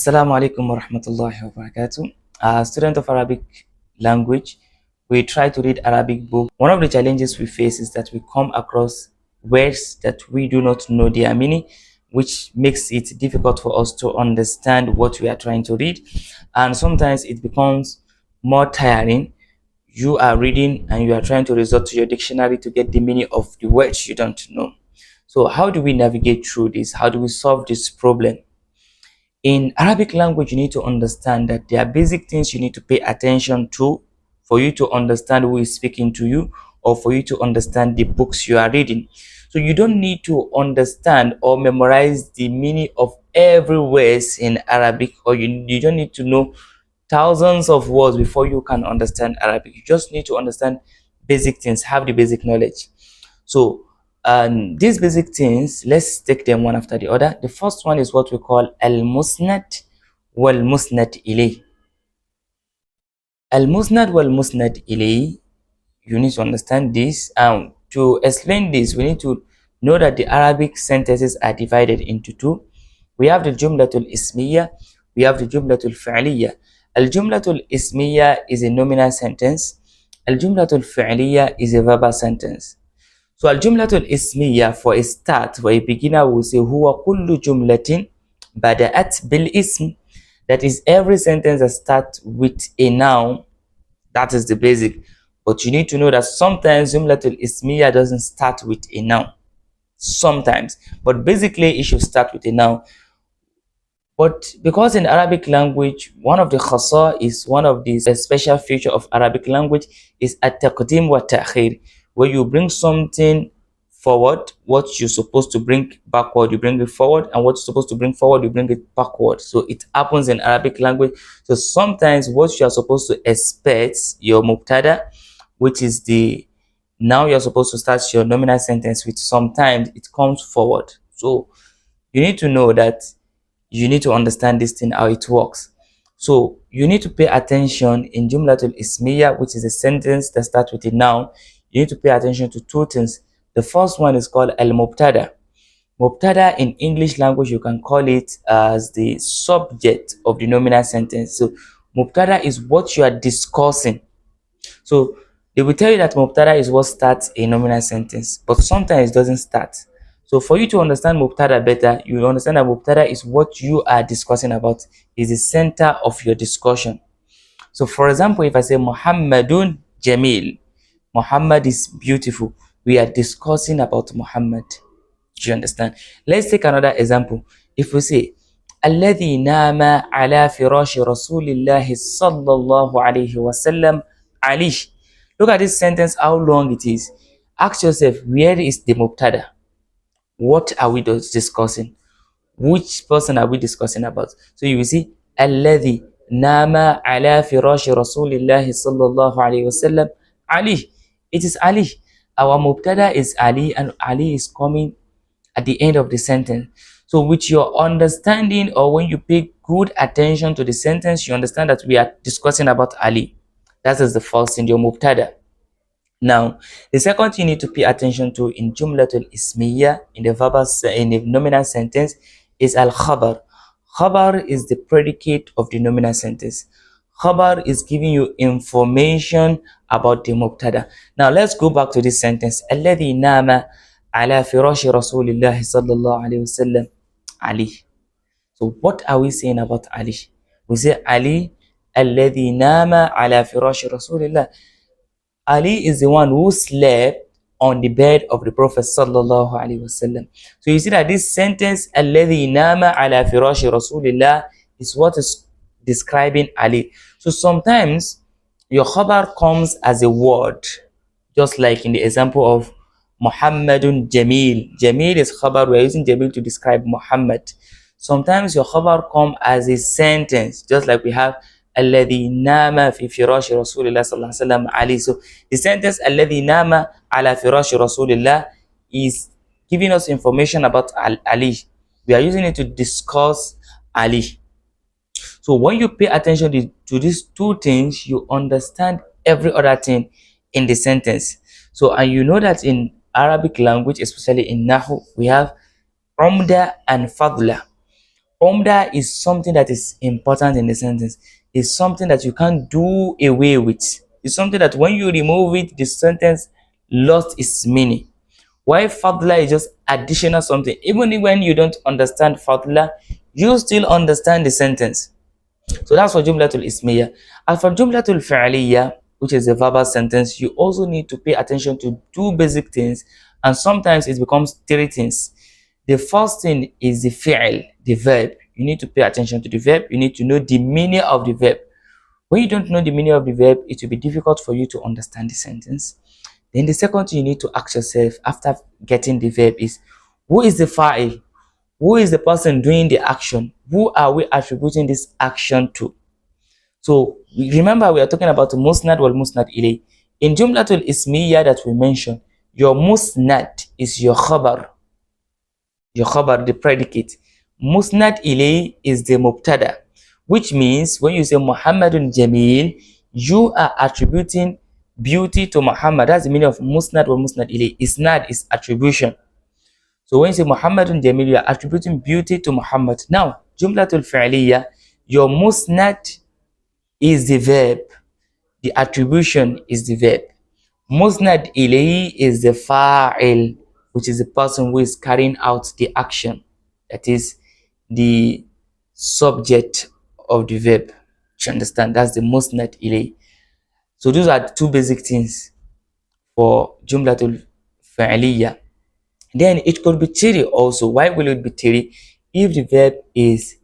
Assalamu alaikum wa rahmatullahi wa barakatuh. Student of Arabic language, we try to read Arabic book. One of the challenges we face is that we come across words that we do not know their meaning, which makes it difficult for us to understand what we are trying to read. And sometimes it becomes more tiring. You are reading and you are trying to resort to your dictionary to get the meaning of the words you don't know. So how do we navigate through this? How do we solve this problem? In Arabic language, you need to understand that there are basic things you need to pay attention to for you to understand who is speaking to you, or for you to understand the books you are reading. So you don't need to understand or memorize the meaning of every word in Arabic, or you don't need to know thousands of words before you can understand Arabic. You just need to understand basic things, have the basic knowledge. So these basic things, let's take them one after the other. The first one is what we call al-musnad wal-musnad ilay. Al-musnad wal-musnad ilay, you need to understand this. To explain this, we need to know that the Arabic sentences are divided into two. We have the jumlatul ismiya, we have the jumlatul fi'liya. Al-jumlatul ismiya is a nominal sentence. Al-jumlatul fi'liya is a verbal sentence. So al-jumlatul ismiya, for a start, for a beginner, will say huwa kullu jumlatin bada'at bil ism. That is every sentence that starts with a noun. That is the basic. But you need to know that sometimes jumlatul ismiya doesn't start with a noun. Sometimes. But basically it should start with a noun. But because in Arabic language, one of the khasa is one of the special feature of Arabic language is at-taqdim wa ta'khir, where you bring something forward, what you're supposed to bring backward, you bring it forward, and what you're supposed to bring forward, you bring it backward. So it happens in Arabic language. So sometimes what you are supposed to expect, your mubtada, which is the now you're supposed to start your nominal sentence with, sometimes it comes forward. So you need to know that you need to understand this thing, how it works. So you need to pay attention in jumlatul ismiya, which is a sentence that starts with a noun. You need to pay attention to two things. The first one is called al-mubtada. Mubtada in English language, you can call it as the subject of the nominal sentence. So mubtada is what you are discussing. So they will tell you that mubtada is what starts a nominal sentence, but sometimes it doesn't start. So for you to understand mubtada better, you will understand that mubtada is what you are discussing about, is the center of your discussion. So for example, if I say Muhammadun Jamil, Muhammad is beautiful, we are discussing about Muhammad. Do you understand? Let's take another example. If we say الذي نام على فراش رسول الله صلى الله عليه وسلم علي. Look at this sentence, how long it is. Ask yourself, where is the mubtada? What are we discussing? Which person are we discussing about? So you will see الذي نام على فراش رسول الله صلى الله عليه وسلم علي. It is Ali. Our mubtada is Ali, and Ali is coming at the end of the sentence. So with your understanding, or when you pay good attention to the sentence, you understand that we are discussing about Ali. That is the first in your mubtada. Now, the second thing you need to pay attention to in jumlatul ismiya, in the nominal sentence, is al-khabar. Khabar is the predicate of the nominal sentence. Khabar is giving you information about the mubtada. Now let's go back to this sentence. الذي نام على فراش رسول الله صلى الله عليه وسلم علي. So what are we saying about Ali? We say Ali الذي نام على فراش رسول الله. Ali is the one who slept on the bed of the Prophet sallallahu alaihi wasallam. So you see that this sentence الذي نام على فراش رسول الله is what is describing Ali. So sometimes your khabar comes as a word, just like in the example of Muhammadun Jamil. Jamil is khabar. We are using Jamil to describe Muhammad. Sometimes your khabar comes as a sentence, just like we have الذي نام في فراش رسول الله صلى الله عليه وسلم علي. So the sentence الذي نام على فراش رسول الله is giving us information about Ali. We are using it to discuss Ali. So when you pay attention to these two things, you understand every other thing in the sentence. So, and you know that in Arabic language, especially in Nahu, we have Umda and Fadla. Umda is something that is important in the sentence. It's something that you can't do away with. It's something that when you remove it, the sentence lost its meaning. Why fadla is just additional something. Even when you don't understand fadla, you still understand the sentence. So that's for jumlatul ismiya. As for jumlatul fi'liya, which is a verbal sentence, you also need to pay attention to two basic things, and sometimes it becomes three things. The first thing is the fi'l, the verb. You need to pay attention to the verb. You need to know the meaning of the verb. When you don't know the meaning of the verb, it will be difficult for you to understand the sentence. Then the second thing you need to ask yourself after getting the verb is, who is the fa'il? Who is the person doing the action? Who are we attributing this action to? So remember, we are talking about musnad wal musnad ilay. In jumlatul ismiya that we mentioned, your musnad is your khabar, the predicate. Musnad ilay is the mubtada, which means when you say Muhammadun Jamil, you are attributing beauty to Muhammad. That's the meaning of musnad or musnad ilay. Isnad is attribution. So when you say Muhammadun Jamil, you are attributing beauty to Muhammad. Now, jumlatul fi'liya, your musnad is the verb. The attribution is the verb. Musnad ilayhi is the fa'il, which is the person who is carrying out the action. That is the subject of the verb. You understand? That's the musnad ilayhi. So those are the two basic things for jumlatul fa'iliyya. Then it could be three also. Why will it be three? If the verb is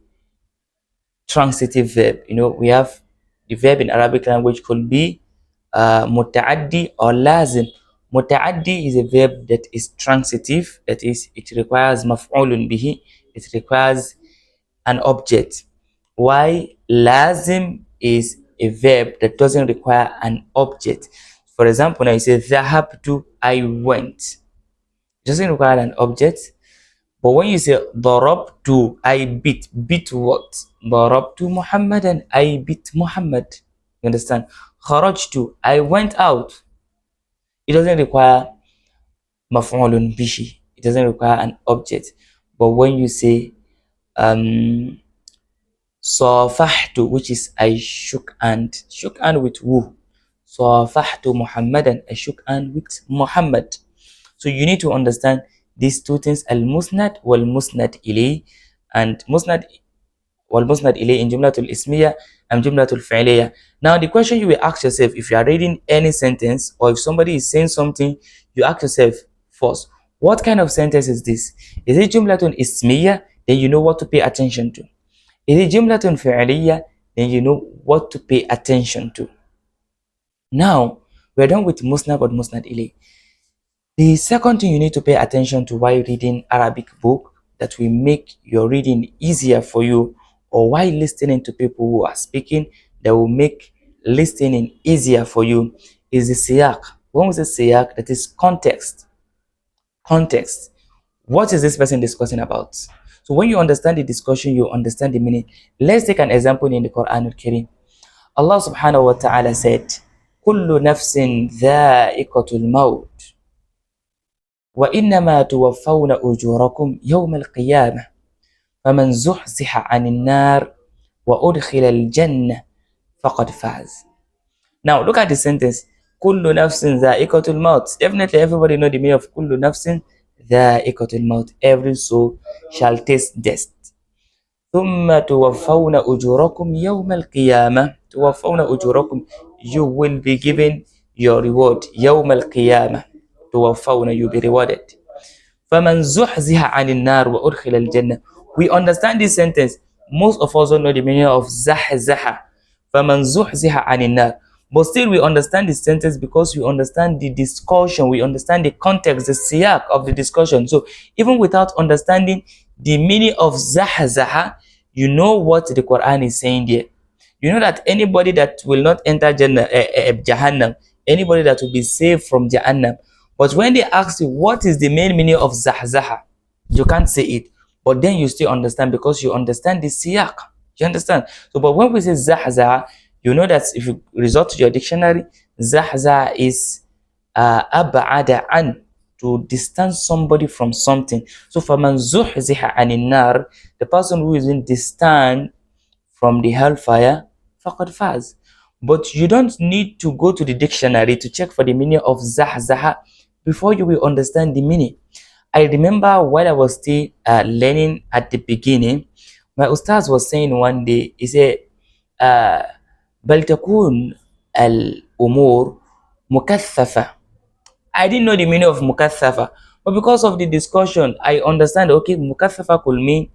transitive verb. We have the verb in Arabic language could be muta'addi or lazim. Muta'addi is a verb that is transitive, that is, it requires maf'ulun bihi, it requires an object. Why lazim is a verb that doesn't require an object. For example, now you say dhahabtu, I went. It doesn't require an object. But when you say darabtu, I beat what? Darabtu Muhammadan, I beat Muhammad. You understand? Kharajtu, I went out. It doesn't require maf'ulun bihi. It doesn't require an object. But when you say safahtu, which is I shook hand with who? Safahtu Muhammadan, I shook hand with Muhammad. So you need to understand these two things, al-musnad wal-musnad ilay, and musnad wal-musnad ilay in jumlatul ismiya and jumlatul fi'liya. Now the question you will ask yourself if you are reading any sentence or if somebody is saying something, you ask yourself first, what kind of sentence is this? Is it jumlatul ismiya? Then you know what to pay attention to. Is it jumlatul fi'liya? Then you know what to pay attention to. Now we're done with musnad wal musnad ilay. The second thing you need to pay attention to while reading Arabic book that will make your reading easier for you, or while listening to people who are speaking that will make listening easier for you, is the siyaq. When we say siyaq, that is context. Context. What is this person discussing about? So when you understand the discussion, you understand the meaning. Let's take an example in the Quran al-Karim. Allah subhanahu wa ta'ala said, "Kullu nafsin dha'iqatul maut. وإنما توفون أجوركم يوم القيامة فمن زحزح عن النار وأدخل الجنة فقد فاز." Now look at the sentence. كل نفس ذائقة الموت. Definitely everybody know the meaning of كل نفس ذائقة الموت. Every soul shall taste death. ثم توفون أجوركم يوم القيامة. توفون أجوركم. You will be given your reward. يوم القيامة. توفون, you'll be rewarded. فَمَنْ زُحْزِحَ عَنِ النَّارِ وَأُدْخِلَ الْجَنَّةِ. We understand this sentence. Most of us don't know the meaning of زَحْزَحَ. فَمَنْ زُحْزِحَ عَنِ النَّارِ. But still we understand this sentence because we understand the discussion, we understand the context, the siyaq of the discussion. So even without understanding the meaning of زَحْزَحَ, you know what the Quran is saying there. You know that anybody that will not enter Jahannam, anybody that will be saved from Jahannam. But when they ask you what is the main meaning of zahzaha, you can't say it. But then you still understand because you understand the siyaq. You understand? So, but when we say zahzaha, you know that if you resort to your dictionary, zahzaha is ab'ada an, to distance somebody from something. So فَمَنْ زُحْزِحَ عَنِ النَّارِ, the person who is in distant from the hellfire, فَقَدْ فَازَ. But you don't need to go to the dictionary to check for the meaning of zahzaha before you will understand the meaning. I remember while I was still learning at the beginning, my ustaz was saying one day, he said, بل تكون الأمور مكثفة. I didn't know the meaning of mukathafa, but because of the discussion, I understand, okay, mukathafa could mean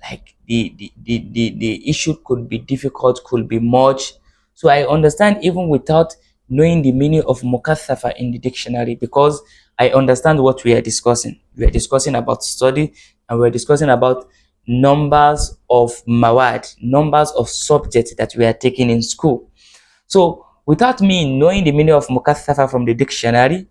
like the issue could be difficult, could be much. So I understand even without knowing the meaning of mukathafa in the dictionary, because I understand what we are discussing. We are discussing about study, and we're discussing about numbers of mawad, numbers of subjects that we are taking in school. So without me knowing the meaning of mukathafa from the dictionary,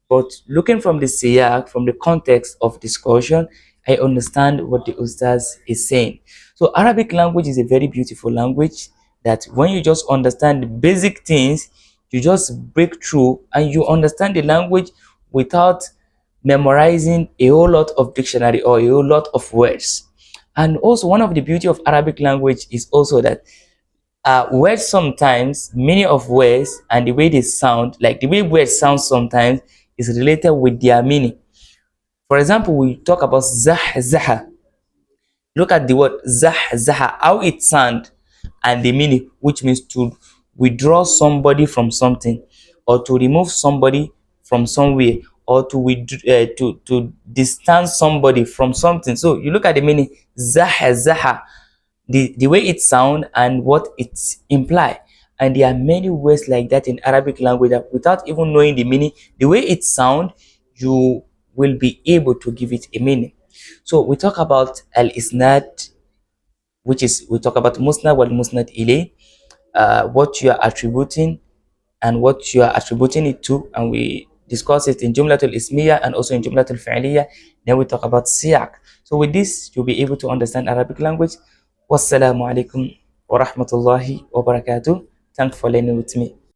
but looking from the siyak, from the context of discussion, I understand what the Ustaz is saying. So Arabic language is a very beautiful language that when you just understand the basic things, you just break through and you understand the language without memorizing a whole lot of dictionary or a whole lot of words. And also one of the beauty of Arabic language is also that words sometimes, meaning of words and the way they sound, like the way words sound sometimes is related with their meaning. For example, we talk about zah. Look at the word zah, how it sound and the meaning, which means to withdraw somebody from something, or to remove somebody from somewhere, or to to distance somebody from something. So you look at the meaning zah, the way it sound and what it imply. And there are many words like that in Arabic language that without even knowing the meaning, the way it sound, you will be able to give it a meaning. So we talk about al-isnad, which is, we talk about musnad wal musnad ilay, what you are attributing and what you are attributing it to, and we discuss it in jumlatul ismiya and also in jumlatul fi'liya. Then we talk about siyak. So with this, you'll be able to understand Arabic language. Wassalamu alaikum wa rahmatullahi wa barakatuh. Thanks for learning with me.